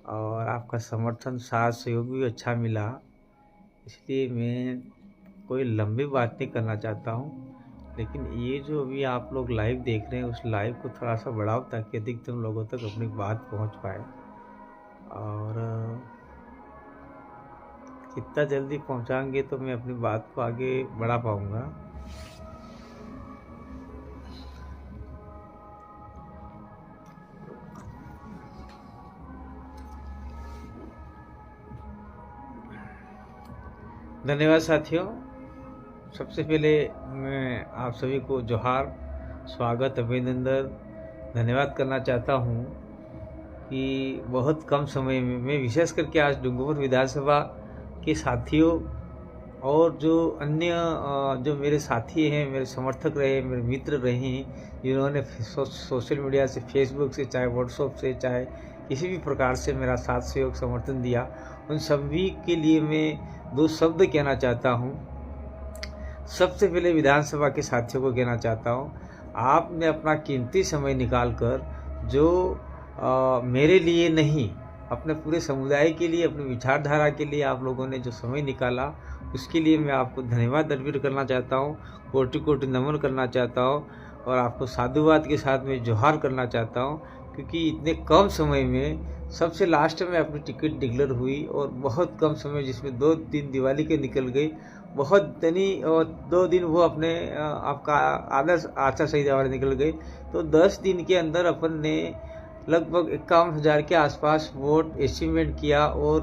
और आपका समर्थन साथ सहयोग भी अच्छा मिला। इसलिए मैं कोई लंबी बात नहीं करना चाहता हूँ, लेकिन ये जो अभी आप लोग लाइव देख रहे हैं उस लाइव को थोड़ा सा बढ़ाओ ताकि अधिकतम लोगों तक अपनी बात पहुँच पाए। और जितना जल्दी पहुँचाएंगे तो मैं अपनी बात को आगे बढ़ा पाऊँगा। धन्यवाद साथियों। सबसे पहले मैं आप सभी को जोहार, स्वागत, अभिनंदन, धन्यवाद करना चाहता हूँ कि बहुत कम समय में मैं विशेष करके आज डूंगरपुर विधानसभा के साथियों और जो अन्य जो मेरे साथी हैं, मेरे समर्थक रहे, मेरे मित्र रहे हैं, जिन्होंने सोशल मीडिया से, फेसबुक से, चाहे व्हाट्सएप से, चाहे किसी भी प्रकार से मेरा साथ सहयोग समर्थन दिया, उन सभी के लिए मैं दो शब्द कहना चाहता हूँ। सबसे पहले विधानसभा के साथियों को कहना चाहता हूँ, आपने अपना कीमती समय निकालकर जो मेरे लिए नहीं, अपने पूरे समुदाय के लिए, अपनी विचारधारा के लिए आप लोगों ने जो समय निकाला, उसके लिए मैं आपको धन्यवाद अर्पित करना चाहता हूँ, कोटि कोटि नमन करना चाहता हूँ और आपको साधुवाद के साथ में जोहार करना चाहता हूँ, क्योंकि इतने कम समय में सबसे लास्ट में अपनी टिकट डिक्लेयर हुई और बहुत कम समय, जिसमें 2-3 दिवाली के निकल गई, बहुत तनी और 2 दिन वो अपने आपका आदर्श आचार संहिता वाले निकल गए। तो 10 दिन के अंदर अपन ने लगभग 51,000 के आसपास वोट एस्टिमेट किया और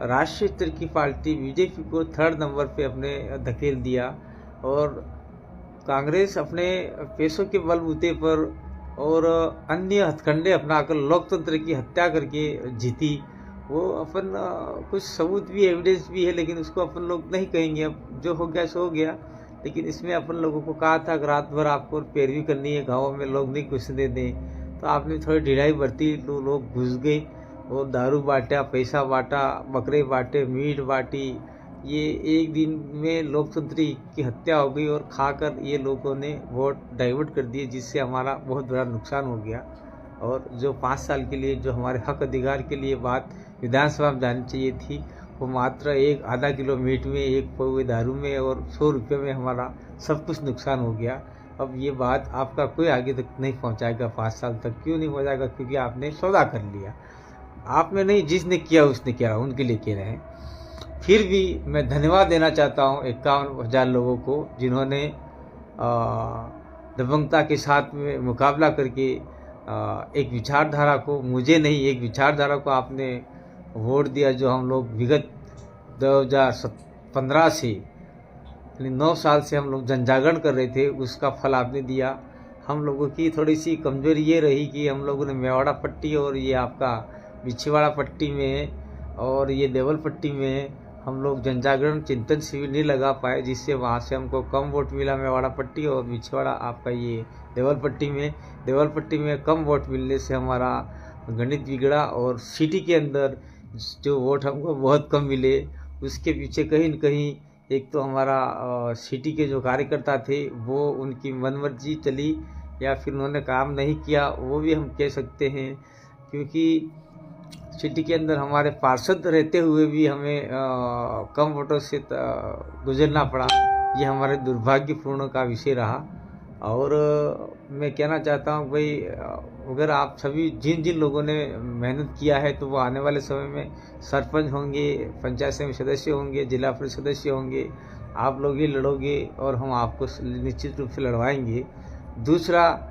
राष्ट्रीय स्तर की पार्टी बीजेपी को 3rd नंबर पे अपने धकेल दिया और कांग्रेस अपने पैसों के बलबूते पर और अन्य हथकंडे अपनाकर लोकतंत्र की हत्या करके जीती। वो अपन कुछ सबूत भी, एविडेंस भी है, लेकिन उसको अपन लोग नहीं कहेंगे। अब जो हो गया सो हो गया, लेकिन इसमें अपन लोगों को कहा था कि रात भर आपको पैरवी करनी है, गाँव में लोग नहीं घुसने दें, तो आपने थोड़ी ढिलाई बरती, तो लोग घुस गए और दारू बांटा, पैसा बांटा, बकरे बांटे, मीट बांटी। ये एक दिन में लोकतंत्र की हत्या हो गई और खाकर ये लोगों ने वोट डाइवर्ट कर दिए, जिससे हमारा बहुत बड़ा नुकसान हो गया। और जो 5 साल के लिए जो हमारे हक अधिकार के लिए बात विधानसभा में जानी चाहिए थी, वो मात्र एक आधा किलो मीट में, एक पौवे दारू में और 100 रुपये में हमारा सब कुछ नुकसान हो गया। अब ये बात आपका कोई आगे तक नहीं पहुंचाएगा 5 साल तक। क्यों नहीं पहुंचाएगा? क्योंकि आपने सौदा कर लिया। आपने नहीं, जिसने किया उसने किया, उनके लिए कह रहे हैं। फिर भी मैं धन्यवाद देना चाहता हूँ 51,000 लोगों को, जिन्होंने दबंगता के साथ में मुकाबला करके एक विचारधारा को, मुझे नहीं, एक विचारधारा को आपने वोट दिया। जो हम लोग विगत 2015 से, यानी 9 साल से हम लोग जनजागरण कर रहे थे, उसका फल आपने दिया। हम लोगों की थोड़ी सी कमजोरी ये रही कि हम लोगों ने मेवाड़ा पट्टी और ये आपका बिछीवाड़ा पट्टी में और ये लेवल पट्टी में हम लोग जनजागरण चिंतन शिविर नहीं लगा पाए, जिससे वहाँ से हमको कम वोट मिला। मेवाड़ा पट्टी और बिछवाड़ा आपका ये लेवल पट्टी में कम वोट मिलने से हमारा गणित बिगड़ा और सिटी के अंदर जो वोट हमको बहुत कम मिले, उसके पीछे कहीं न कहीं एक तो हमारा सिटी के जो कार्यकर्ता थे वो उनकी मनमर्जी चली या फिर उन्होंने काम नहीं किया, वो भी हम कह सकते हैं। क्योंकि सिटी के अंदर हमारे पार्षद रहते हुए भी हमें कम वोटों से गुजरना पड़ा। ये हमारे दुर्भाग्यपूर्ण का विषय रहा। और मैं कहना चाहता हूँ भाई, अगर आप सभी जिन जिन लोगों ने मेहनत किया है, तो वो आने वाले समय में सरपंच होंगे, पंचायत समिति सदस्य होंगे, जिला परिषद सदस्य होंगे, आप लोग ही लड़ोगे और हम आपको निश्चित रूप से लड़वाएंगे। दूसरा,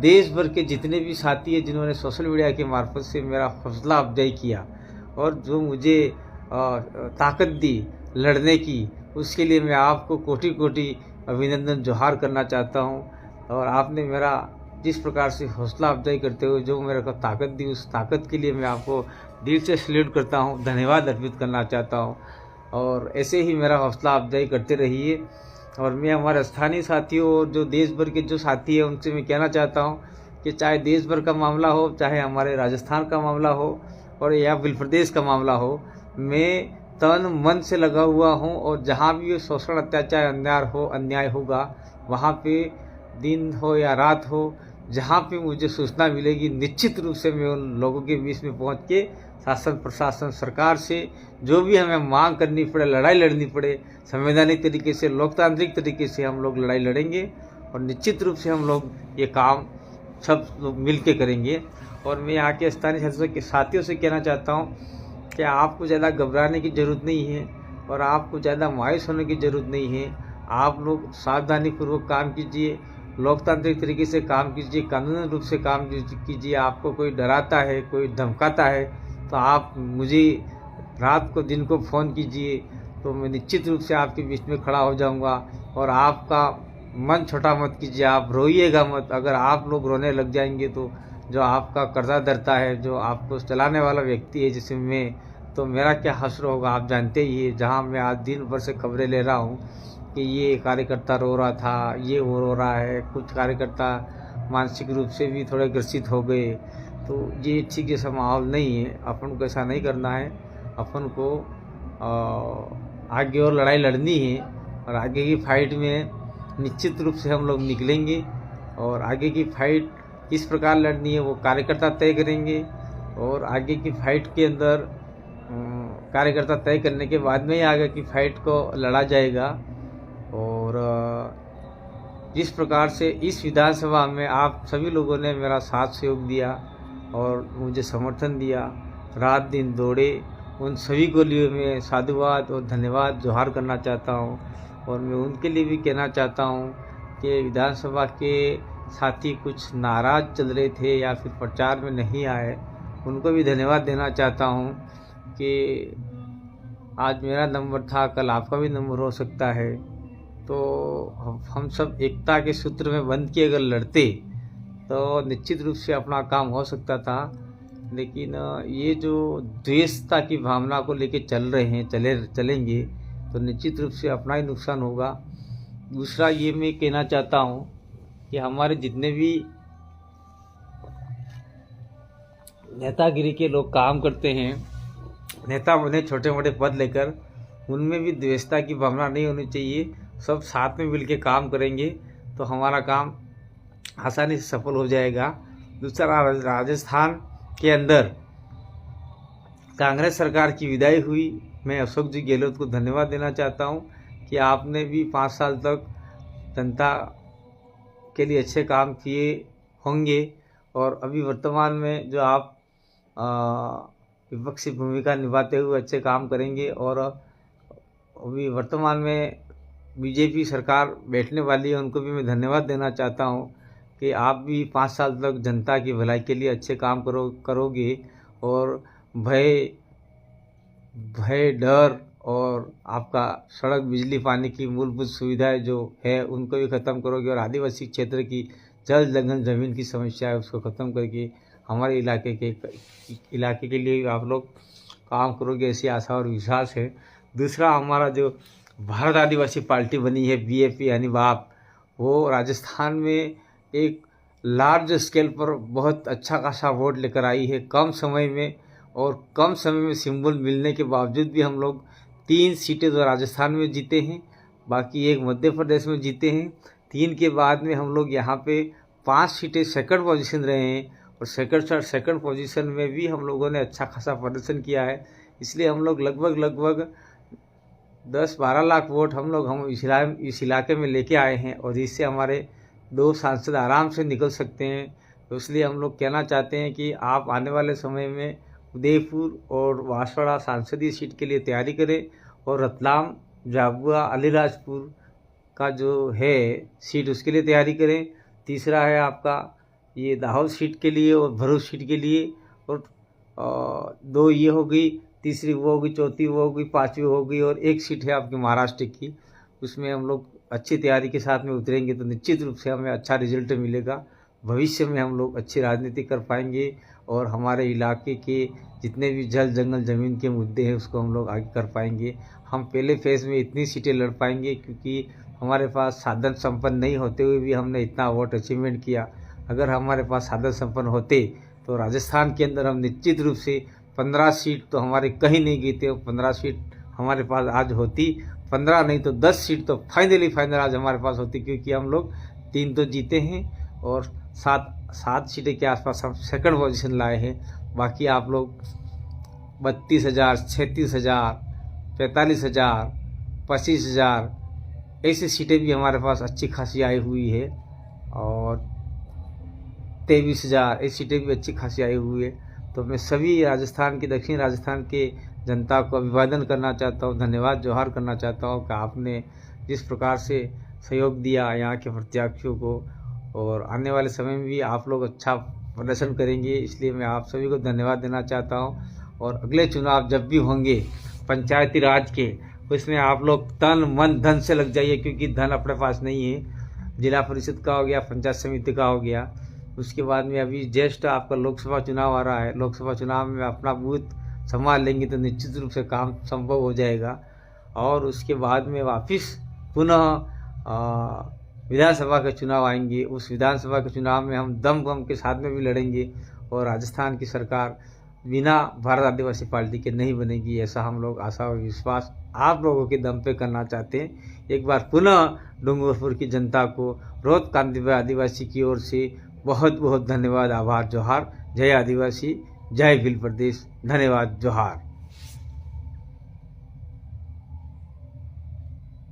देश भर के जितने भी साथी हैं जिन्होंने सोशल मीडिया के मार्फत से मेरा हौसला अफजाई किया और जो मुझे ताकत दी लड़ने की, उसके लिए मैं आपको कोटि कोटि अभिनंदन जोहार करना चाहता हूं। और आपने मेरा जिस प्रकार से हौसला अफजाई करते हुए जो मेरे को ताकत दी, उस ताकत के लिए मैं आपको दिल से सैल्यूट करता हूं, धन्यवाद अर्पित करना चाहता हूं। और ऐसे ही मेरा हौसला अफजाई करते रहिए। और मैं हमारे स्थानीय साथियों और जो देश भर के जो साथी हैं उनसे मैं कहना चाहता हूं कि चाहे देश भर का मामला हो, चाहे हमारे राजस्थान का मामला हो और या बिल प्रदेश का मामला हो, मैं तन मन से लगा हुआ हूं। और जहां भी शोषण, अत्याचार, अन्याय होगा, वहां पे दिन हो या रात हो, जहां पे मुझे सूचना मिलेगी, निश्चित रूप से मैं उन लोगों के बीच में पहुंच के शासन प्रशासन सरकार से जो भी हमें मांग करनी पड़े, लड़ाई लड़नी पड़े, संवैधानिक तरीके से, लोकतांत्रिक तरीके से हम लोग लड़ाई लड़ेंगे और निश्चित रूप से हम लोग ये काम सब लोग मिल के करेंगे। और मैं यहाँ के स्थानीय साथियों से कहना चाहता हूँ कि आपको ज़्यादा घबराने की ज़रूरत नहीं है और आपको ज़्यादा मायूस होने की ज़रूरत नहीं है। आप लोग सावधानीपूर्वक काम कीजिए, लोकतांत्रिक तरीके से काम कीजिए, कानूनी रूप से काम कीजिए। आपको कोई डराता है, कोई धमकाता है तो आप मुझे रात को दिन को फ़ोन कीजिए, तो मैं निश्चित रूप से आपके बीच में खड़ा हो जाऊंगा। और आपका मन छोटा मत कीजिए, आप रोइएगा मत। अगर आप लोग रोने लग जाएंगे तो जो आपका कर्जा धरता है, जो आपको चलाने वाला व्यक्ति है जिसमें मैं, तो मेरा क्या हश्र होगा आप जानते ही है। जहाँ मैं आज दिन भर से खबरें ले रहा हूँ कि ये कार्यकर्ता रो रहा था, ये वो रो रहा है, कुछ कार्यकर्ता मानसिक रूप से भी थोड़े ग्रसित हो गए, तो ये ठीक जैसा माहौल नहीं है। अपन को ऐसा नहीं करना है, अपन को आगे और लड़ाई लड़नी है और आगे की फाइट में निश्चित रूप से हम लोग निकलेंगे। और आगे की फाइट किस प्रकार लड़नी है वो कार्यकर्ता तय करेंगे और आगे की फाइट के अंदर कार्यकर्ता तय करने के बाद में ही आगे की फाइट को लड़ा जाएगा। और जिस प्रकार से इस विधानसभा में आप सभी लोगों ने मेरा साथ सहयोग दिया और मुझे समर्थन दिया, रात दिन दौड़े, उन सभी को लिए मैं साधुवाद और धन्यवाद जोहार करना चाहता हूं। और मैं उनके लिए भी कहना चाहता हूं कि विधानसभा के साथी कुछ नाराज़ चल रहे थे या फिर प्रचार में नहीं आए, उनको भी धन्यवाद देना चाहता हूं कि आज मेरा नंबर था, कल आपका भी नंबर हो सकता है। तो हम सब एकता के सूत्र में बंध के अगर लड़ते तो निश्चित रूप से अपना काम हो सकता था। लेकिन ये जो द्वेषता की भावना को लेके चल रहे हैं, चलेंगे तो निश्चित रूप से अपना ही नुकसान होगा। दूसरा ये मैं कहना चाहता हूँ कि हमारे जितने भी नेतागिरी के लोग काम करते हैं, नेता बने छोटे मोटे पद लेकर, उनमें भी द्वेषता की भावना नहीं होनी चाहिए। सब साथ में मिलकर काम करेंगे तो हमारा काम आसानी से सफल हो जाएगा। दूसरा, राजस्थान के अंदर कांग्रेस सरकार की विदाई हुई। मैं अशोक जी गहलोत को धन्यवाद देना चाहता हूं कि आपने भी 5 साल तक जनता के लिए अच्छे काम किए होंगे और अभी वर्तमान में जो आप विपक्षी भूमिका निभाते हुए अच्छे काम करेंगे। और अभी वर्तमान में बीजेपी सरकार बैठने वाली है, उनको भी मैं धन्यवाद देना चाहता हूं कि आप भी 5 साल तक जनता की भलाई के लिए अच्छे काम करोगे और भय, डर और आपका सड़क, बिजली, पानी की मूलभूत सुविधाएं जो है उनको भी ख़त्म करोगे और आदिवासी क्षेत्र की जल जंगल ज़मीन की समस्या है उसको ख़त्म करके हमारे इलाके के लिए आप लोग काम करोगे, ऐसी आशा और विश्वास है। दूसरा, हमारा जो भारत आदिवासी पार्टी बनी है बीएपी यानी बाप, वो राजस्थान में एक लार्ज स्केल पर बहुत अच्छा खासा वोट लेकर आई है कम समय में। और कम समय में सिंबल मिलने के बावजूद भी हम लोग 3 सीटें तो राजस्थान में जीते हैं, बाकी एक मध्य प्रदेश में जीते हैं। 3 के बाद में हम लोग यहाँ पे 5 सीटें सेकंड पोजीशन रहे हैं और सेकंड पोजीशन में भी हम लोगों ने अच्छा खासा प्रदर्शन किया है। इसलिए हम लोग लगभग 10-12 लाख वोट हम इस इलाके में लेके आए हैं और इससे हमारे 2 सांसद आराम से निकल सकते हैं। तो इसलिए हम लोग कहना चाहते हैं कि आप आने वाले समय में उदयपुर और बांसवाड़ा सांसदीय सीट के लिए तैयारी करें और रतलाम, झाबुआ, अलीराजपुर का जो है सीट उसके लिए तैयारी करें। तीसरा है आपका ये दाहोद सीट के लिए और भरूच सीट के लिए, और 2 ये हो गई, तीसरी वो होगी, चौथी वो होगी, 5वीं हो गई और 1 सीट है आपकी महाराष्ट्र की। उसमें हम लोग अच्छी तैयारी के साथ में उतरेंगे तो निश्चित रूप से हमें अच्छा रिजल्ट मिलेगा। भविष्य में हम लोग अच्छी राजनीति कर पाएंगे और हमारे इलाके के जितने भी जल जंगल ज़मीन के मुद्दे हैं उसको हम लोग आगे कर पाएंगे। हम पहले फेज़ में इतनी सीटें लड़ पाएंगे क्योंकि हमारे पास साधन संपन्न नहीं होते हुए भी हमने इतना वोट अचीवमेंट किया। अगर हमारे पास साधन संपन्न होते तो राजस्थान के अंदर हम निश्चित रूप से 15 सीट तो हमारे कहीं नहीं गई थे। 15 सीट हमारे पास आज होती, 15 नहीं तो 10 सीट तो फाइनल आज हमारे पास होती, क्योंकि हम लोग 3 तो जीते हैं और 7 सीटें के आसपास हम सेकंड पोजीशन लाए हैं। बाकी आप लोग 32,000, 36,000, 45,000, 25,000 ऐसी सीटें भी हमारे पास अच्छी खासी आई हुई है और 23,000 ऐसी सीटें भी अच्छी खासी आई हुई है। तो मैं सभी राजस्थान की, दक्षिण राजस्थान के जनता को अभिवादन करना चाहता हूँ, धन्यवाद जोहार करना चाहता हूँ कि आपने जिस प्रकार से सहयोग दिया यहाँ के प्रत्याशियों को, और आने वाले समय में भी आप लोग अच्छा प्रदर्शन करेंगे, इसलिए मैं आप सभी को धन्यवाद देना चाहता हूँ। और अगले चुनाव जब भी होंगे पंचायती राज के, उसमें आप लोग तन मन धन से लग जाइए, क्योंकि धन अपने पास नहीं है। जिला परिषद का हो गया, पंचायत समिति का हो गया, उसके बाद में अभी ज्येष्ठ आपका लोकसभा चुनाव आ रहा है। लोकसभा चुनाव में अपना बूथ संभाल लेंगे तो निश्चित रूप से काम संभव हो जाएगा। और उसके बाद में वापस पुनः विधानसभा के चुनाव आएंगे। उस विधानसभा के चुनाव में हम दम के साथ में भी लड़ेंगे और राजस्थान की सरकार बिना भारत आदिवासी पार्टी के नहीं बनेगी, ऐसा हम लोग आशा और विश्वास आप लोगों के दम पे करना चाहते हैं। एक बार पुनः डूंगरपुर की जनता को रोहत कांति आदिवासी की ओर से बहुत बहुत धन्यवाद, आभार, जोहार। जय आदिवासी, जय भील प्रदेश, धन्यवाद, जोहार।